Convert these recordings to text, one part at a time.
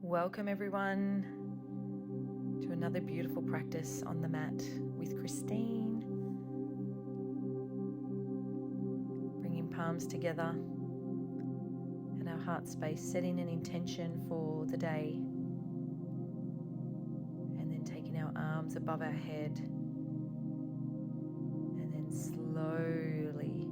Welcome everyone to another beautiful practice on the mat with Christine. Bringing palms together and our heart space, setting an intention for the day, and then taking our arms above our head and then slowly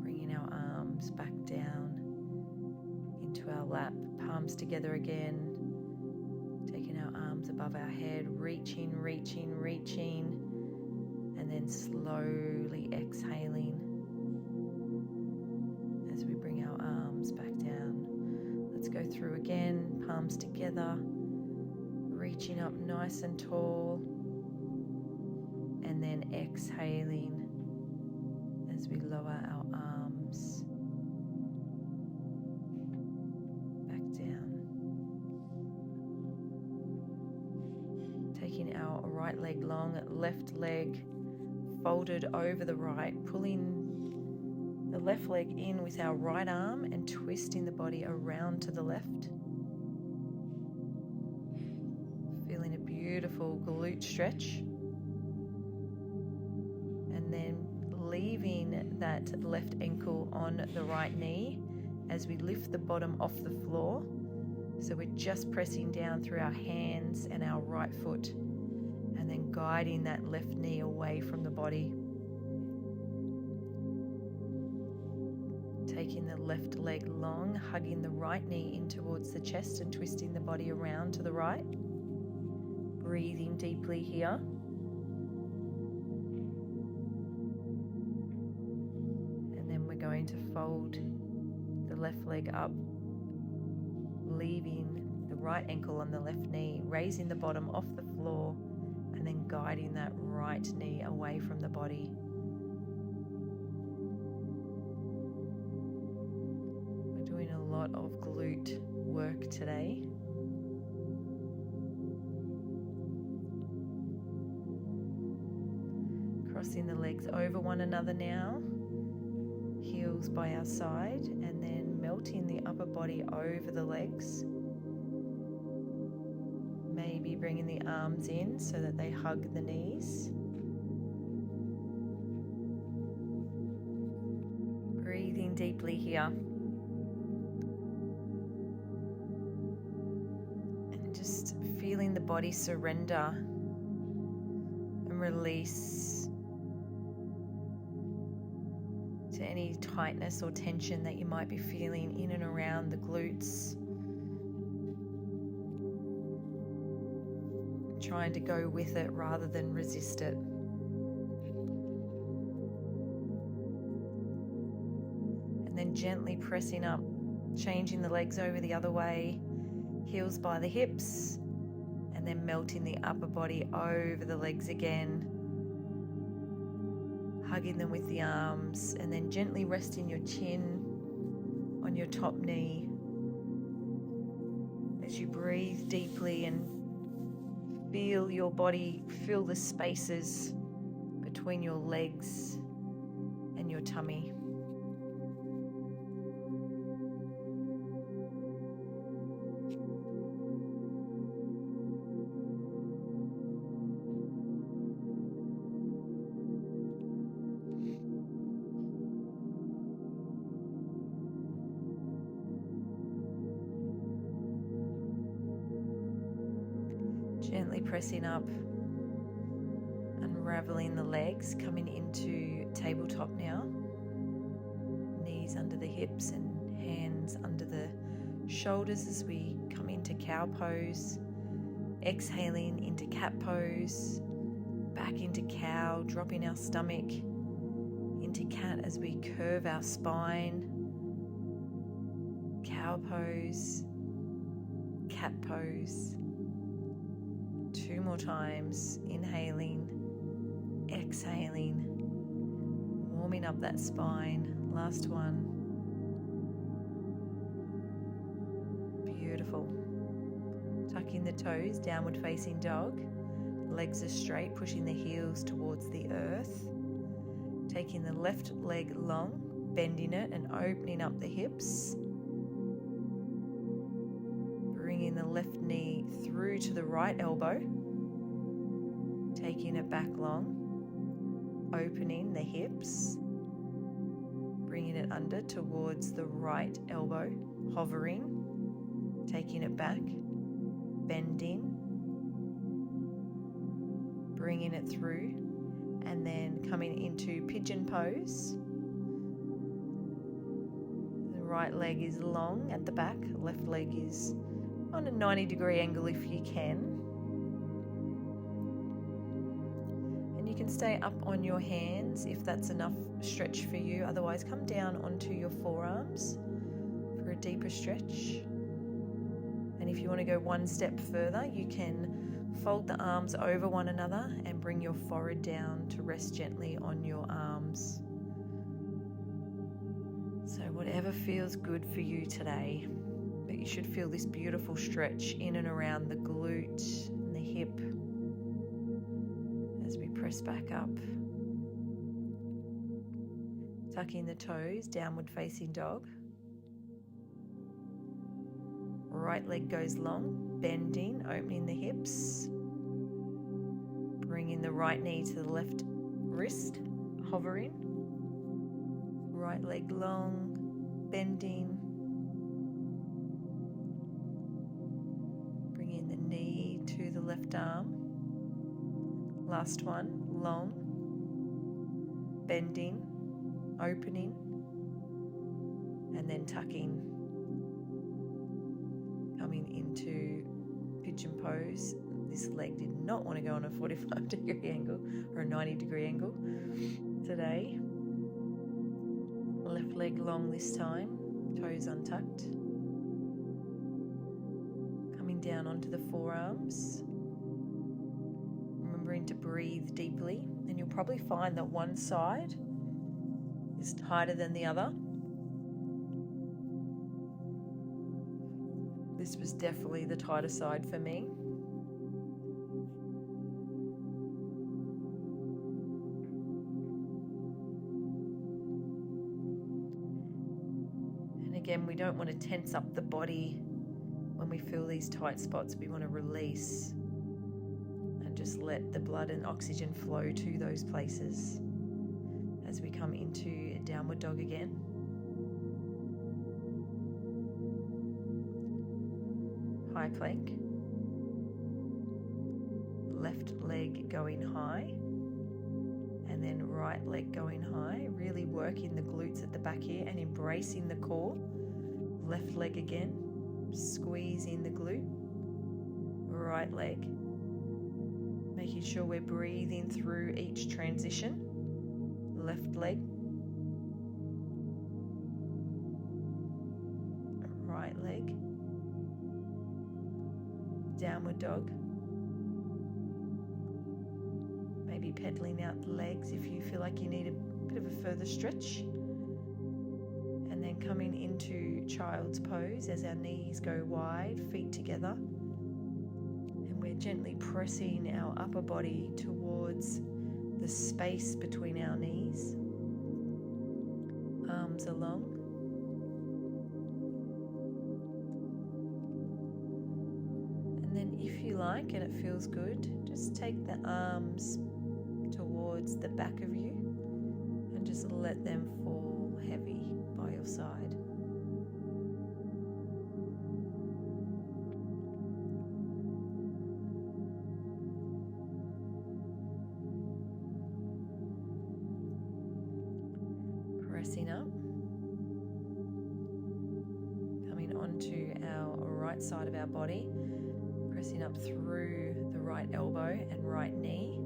bringing our arms back down into our lap, palms together again, taking our arms above our head, reaching, and then slowly exhaling as we bring our arms back down. Let's go through again, palms together, reaching up nice and tall, and then exhaling as we lower our arms back down. Taking our right leg long, left leg folded over the right, pulling the left leg in with our right arm and twisting the body around to the left. Feeling a beautiful glute stretch. And then leaving that left ankle on the right knee as we lift the bottom off the floor. So we're just pressing down through our hands and our right foot, and then guiding that left knee away from the body. Taking the left leg long, hugging the right knee in towards the chest and twisting the body around to the right. Breathing deeply here. And then we're going to fold the left leg up, leaving the right ankle on the left knee, raising the bottom off the floor, and then guiding that right knee away from the body. We're doing a lot of glute work today. Crossing the legs over one another now, heels by our side, and then melting the upper body over the legs. Maybe bringing the arms in so that they hug the knees. Breathing deeply here. And just feeling the body surrender and release to any tightness or tension that you might be feeling in and around the glutes. Trying to go with it rather than resist it. And then gently pressing up, changing the legs over the other way, heels by the hips, and then melting the upper body over the legs again. Hugging them with the arms, and then gently resting your chin on your top knee as you breathe deeply and feel your body fill the spaces between your legs and your tummy. Gently pressing up, unraveling the legs, coming into tabletop now. Knees under the hips and hands under the shoulders as we come into cow pose. Exhaling into cat pose, back into cow, dropping our stomach into cat as we curve our spine. Cow pose, cat pose. 2 more times, inhaling, exhaling, warming up that spine. Last one. Beautiful. Tucking the toes, downward facing dog. Legs are straight, pushing the heels towards the earth. Taking the left leg long, bending it and opening up the hips. Bringing the left knee through to the right elbow, taking it back long, opening the hips, bringing it under towards the right elbow, hovering, taking it back, bending, bringing it through, and then coming into pigeon pose. The right leg is long at the back, left leg is on a 90-degree angle if you can. And you can stay up on your hands if that's enough stretch for you. Otherwise, come down onto your forearms for a deeper stretch. And if you want to go one step further, you can fold the arms over one another and bring your forehead down to rest gently on your arms. So whatever feels good for you today, but you should feel this beautiful stretch in and around the glute and the hip as we press back up. Tucking the toes, downward facing dog. Right leg goes long, bending, opening the hips. Bringing the right knee to the left wrist, hovering. Right leg long, bending. Bringing the knee to the left arm. Last one, long, bending, opening, and then tucking. Coming into pigeon pose. This leg did not want to go on a 45-degree angle or a 90-degree angle today. Left leg long this time, toes untucked. Coming down onto the forearms. Remembering to breathe deeply, and you'll probably find that one side is tighter than the other. This was definitely the tighter side for me. And again, we don't want to tense up the body when we feel these tight spots. We want to release and just let the blood and oxygen flow to those places as we come into downward dog again. High plank, left leg going high, and then right leg going high, really working the glutes at the back here and embracing the core. Left leg again, squeezing the glute, right leg, making sure we're breathing through each transition. Left leg, right leg, downward dog. Maybe pedaling out the legs if you feel like you need a bit of a further stretch. And then coming into child's pose as our knees go wide, feet together. And we're gently pressing our upper body towards the space between our knees. Arms along. And then if you like and it feels good, just take the arms towards the back of you and just let them fall heavy by your side. Pressing up, coming onto our right side of our body, pressing up through the right elbow and right knee.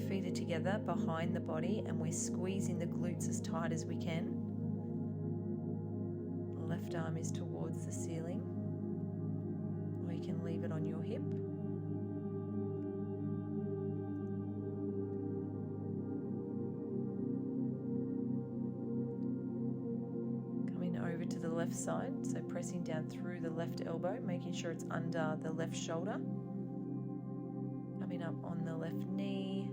Feet are together behind the body and we're squeezing the glutes as tight as we can. Left arm is towards the ceiling, or you can leave it on your hip. Coming over to the left side, so pressing down through the left elbow, making sure it's under the left shoulder. Coming up on the left knee.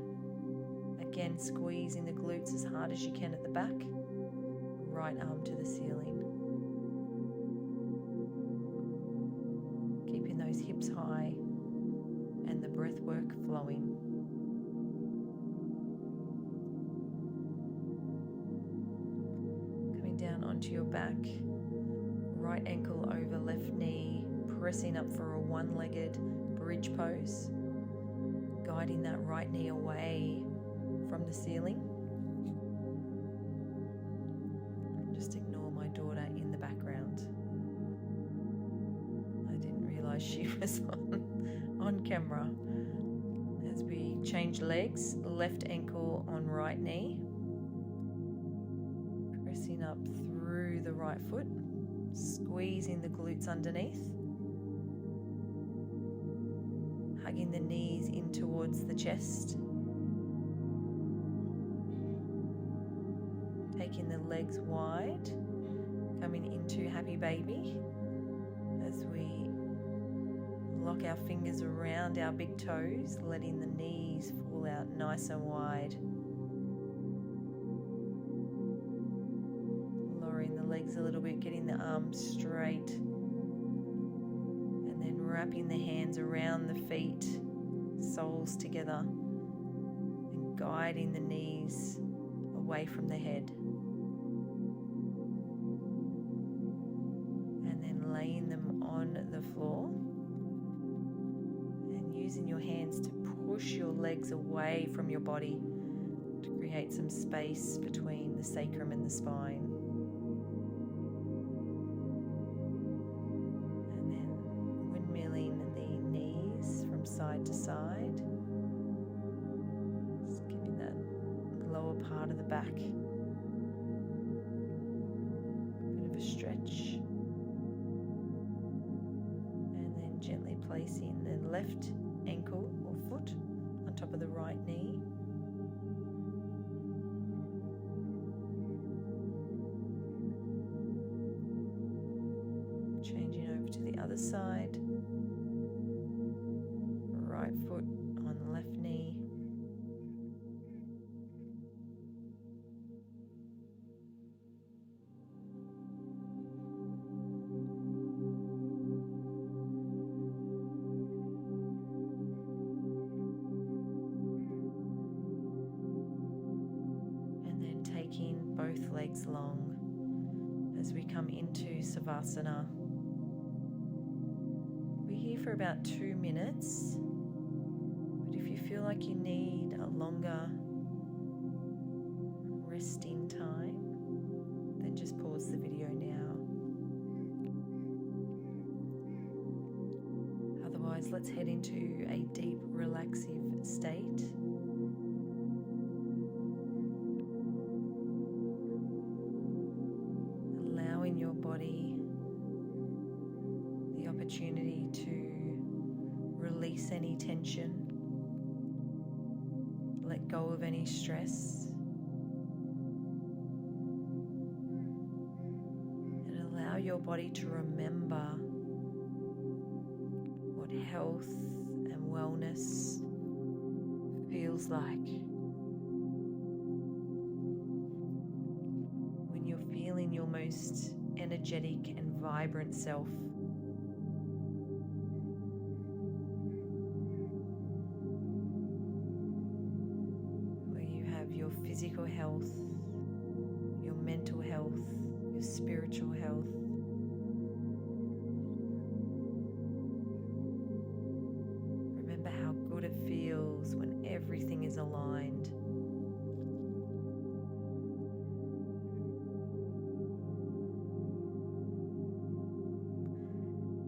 Again, squeezing the glutes as hard as you can at the back. Right arm to the ceiling. onto your back, right ankle over left knee, pressing up for a one-legged bridge pose, guiding that right knee away from the ceiling. Just ignore my daughter in the background. I didn't realize she was on camera. As we change legs, left ankle on right knee, pressing up through the right foot, squeezing the glutes underneath, hugging the knees in towards the chest, taking the legs wide, coming into happy baby as we lock our fingers around our big toes, letting the knees fall out nice and wide. Lowering the legs a little bit, getting the arms straight, and then wrapping the hands around the feet, soles together, and guiding the knees away from the head. And then laying them on the floor. Using your hands to push your legs away from your body to create some space between the sacrum and the spine. And then windmilling the knees from side to side. Just giving that lower part of the back a bit of a stretch. And then gently placing the left ankle or foot on top of the right knee. Changing over to the other side. Right foot on the left knee. Taking both legs long as we come into Savasana. We're here for about 2 minutes, but if you feel like you need a longer resting time, then just pause the video now. Otherwise, let's head into a deep, relaxive state. Your body the opportunity to release any tension, let go of any stress, and allow your body to remember what health and wellness feels like. When you're feeling your most energetic and vibrant self. Where you have your physical health, your mental health, your spiritual health. Remember how good it feels when everything is aligned.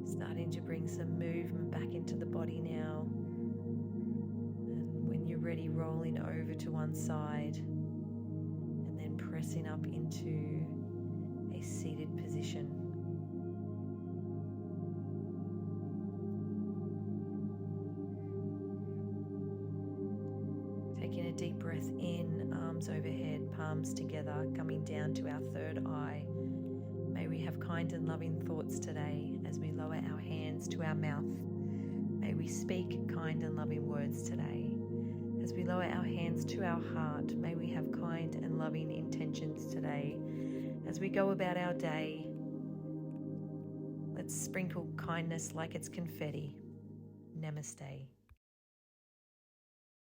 Starting to bring some movement back into the body now. And when you're ready, rolling over to one side and then pressing up into a seated position. Taking a deep breath in, arms overhead, palms together, coming down to our third eye. May we have kind and loving thoughts today as we lower our hands to our mouth. May we speak kind and loving words today. As we lower our hands to our heart, may we have kind and loving intentions today. As we go about our day, let's sprinkle kindness like it's confetti. Namaste.